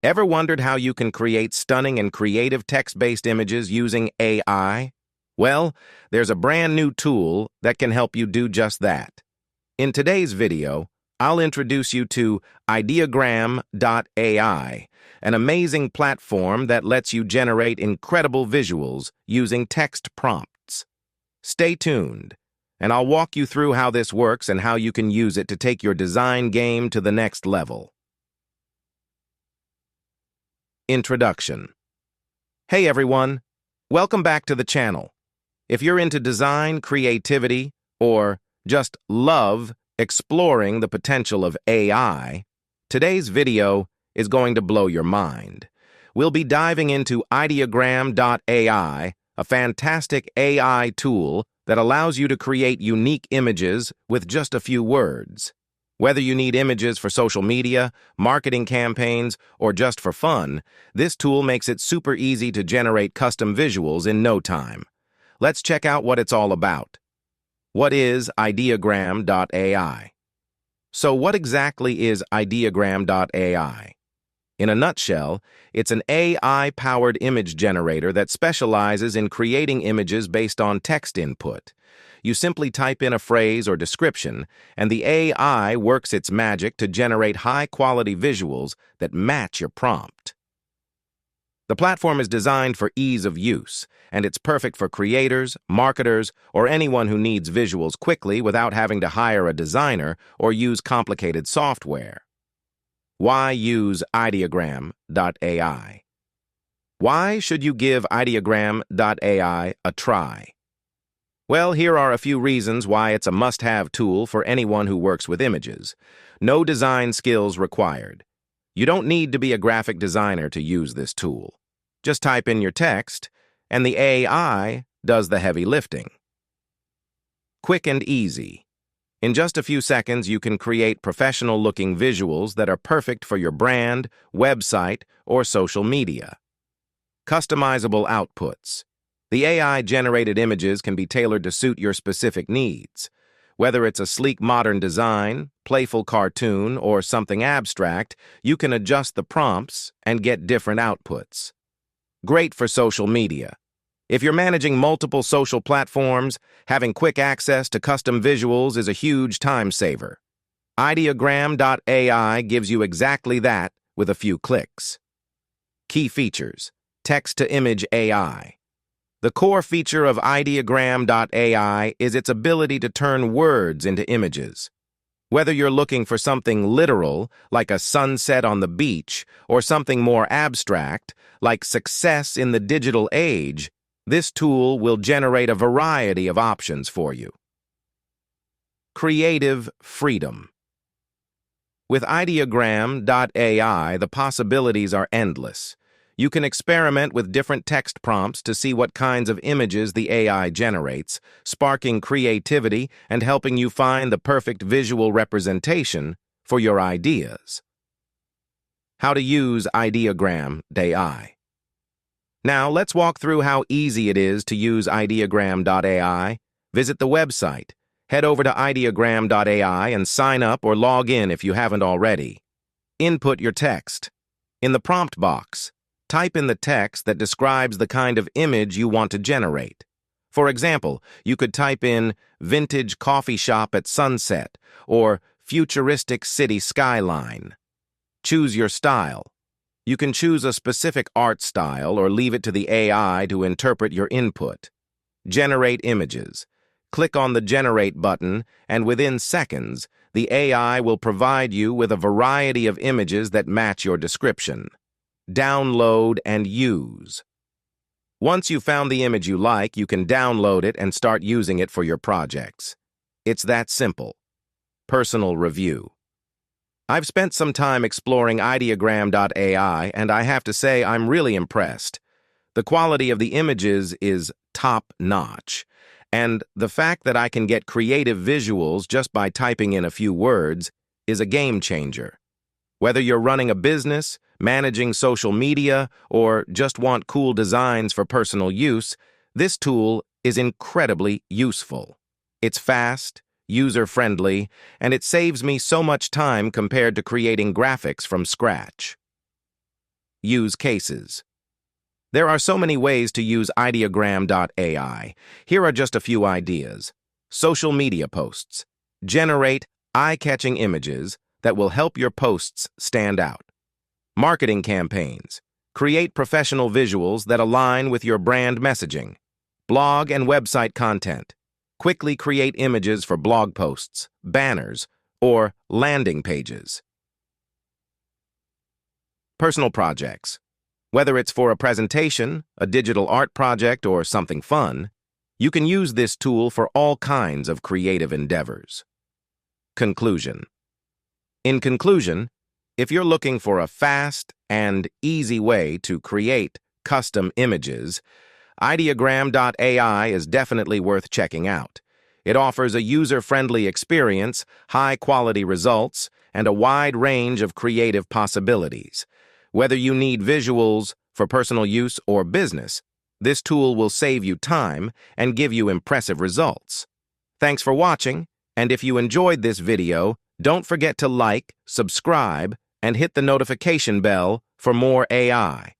Ever wondered how you can create stunning and creative text-based images using AI? Well, there's a brand new tool that can help you do just that. In today's video, I'll introduce you to Ideogram.ai, an amazing platform that lets you generate incredible visuals using text prompts. Stay tuned, and I'll walk you through how this works and how you can use it to take your design game to the next level. Introduction. Hey everyone, welcome back to the channel. If you're into design, creativity, or just love exploring the potential of AI, today's video is going to blow your mind. We'll be diving into Ideogram.ai, a fantastic AI tool that allows you to create unique images with just a few words. Whether you need images for social media, marketing campaigns, or just for fun, this tool makes it super easy to generate custom visuals in no time. Let's check out what it's all about. What is Ideogram.ai? So what exactly is Ideogram.ai? In a nutshell, it's an AI-powered image generator that specializes in creating images based on text input. You simply type in a phrase or description, and the AI works its magic to generate high-quality visuals that match your prompt. The platform is designed for ease of use, and it's perfect for creators, marketers, or anyone who needs visuals quickly without having to hire a designer or use complicated software. Why use Ideogram.ai? Why should you give Ideogram.ai a try? Well, here are a few reasons why it's a must-have tool for anyone who works with images. No design skills required. You don't need to be a graphic designer to use this tool. Just type in your text, and the AI does the heavy lifting. Quick and easy. In just a few seconds, you can create professional-looking visuals that are perfect for your brand, website, or social media. Customizable outputs. The AI-generated images can be tailored to suit your specific needs. Whether it's a sleek modern design, playful cartoon, or something abstract, you can adjust the prompts and get different outputs. Great for social media. If you're managing multiple social platforms, having quick access to custom visuals is a huge time saver. Ideogram.ai gives you exactly that with a few clicks. Key features: text-to-image AI. The core feature of Ideogram.ai is its ability to turn words into images. Whether you're looking for something literal, like a sunset on the beach, or something more abstract, like success in the digital age, this tool will generate a variety of options for you. Creative freedom. With Ideogram.ai, the possibilities are endless. You can experiment with different text prompts to see what kinds of images the AI generates, sparking creativity and helping you find the perfect visual representation for your ideas. How to use Ideogram.ai. Now, let's walk through how easy it is to use Ideogram.ai. Visit the website. Head over to Ideogram.ai and sign up or log in if you haven't already. Input your text. In the prompt box, type in the text that describes the kind of image you want to generate. For example, you could type in vintage coffee shop at sunset or futuristic city skyline. Choose your style. You can choose a specific art style or leave it to the AI to interpret your input. Generate images. Click on the Generate button, and within seconds, the AI will provide you with a variety of images that match your description. Download and use. Once you've found the image you like, you can download it and start using it for your projects. It's that simple. Personal review. I've spent some time exploring Ideogram.ai, and I have to say I'm really impressed. The quality of the images is top-notch, and the fact that I can get creative visuals just by typing in a few words is a game changer. Whether you're running a business, managing social media, or just want cool designs for personal use, this tool is incredibly useful. It's fast, user-friendly, and it saves me so much time compared to creating graphics from scratch. Use cases. There are so many ways to use Ideogram.ai. Here are just a few ideas. Social media posts. Generate eye-catching images that will help your posts stand out. Marketing campaigns. Create professional visuals that align with your brand messaging. Blog and website content. Quickly create images for blog posts, banners, or landing pages. Personal projects. Whether it's for a presentation, a digital art project, or something fun, you can use this tool for all kinds of creative endeavors. Conclusion. In conclusion, if you're looking for a fast and easy way to create custom images, Ideogram.ai is definitely worth checking out. It offers a user-friendly experience, high-quality results, and a wide range of creative possibilities. Whether you need visuals for personal use or business, this tool will save you time and give you impressive results. Thanks for watching, and if you enjoyed this video, don't forget to like, subscribe, and hit the notification bell for more AI.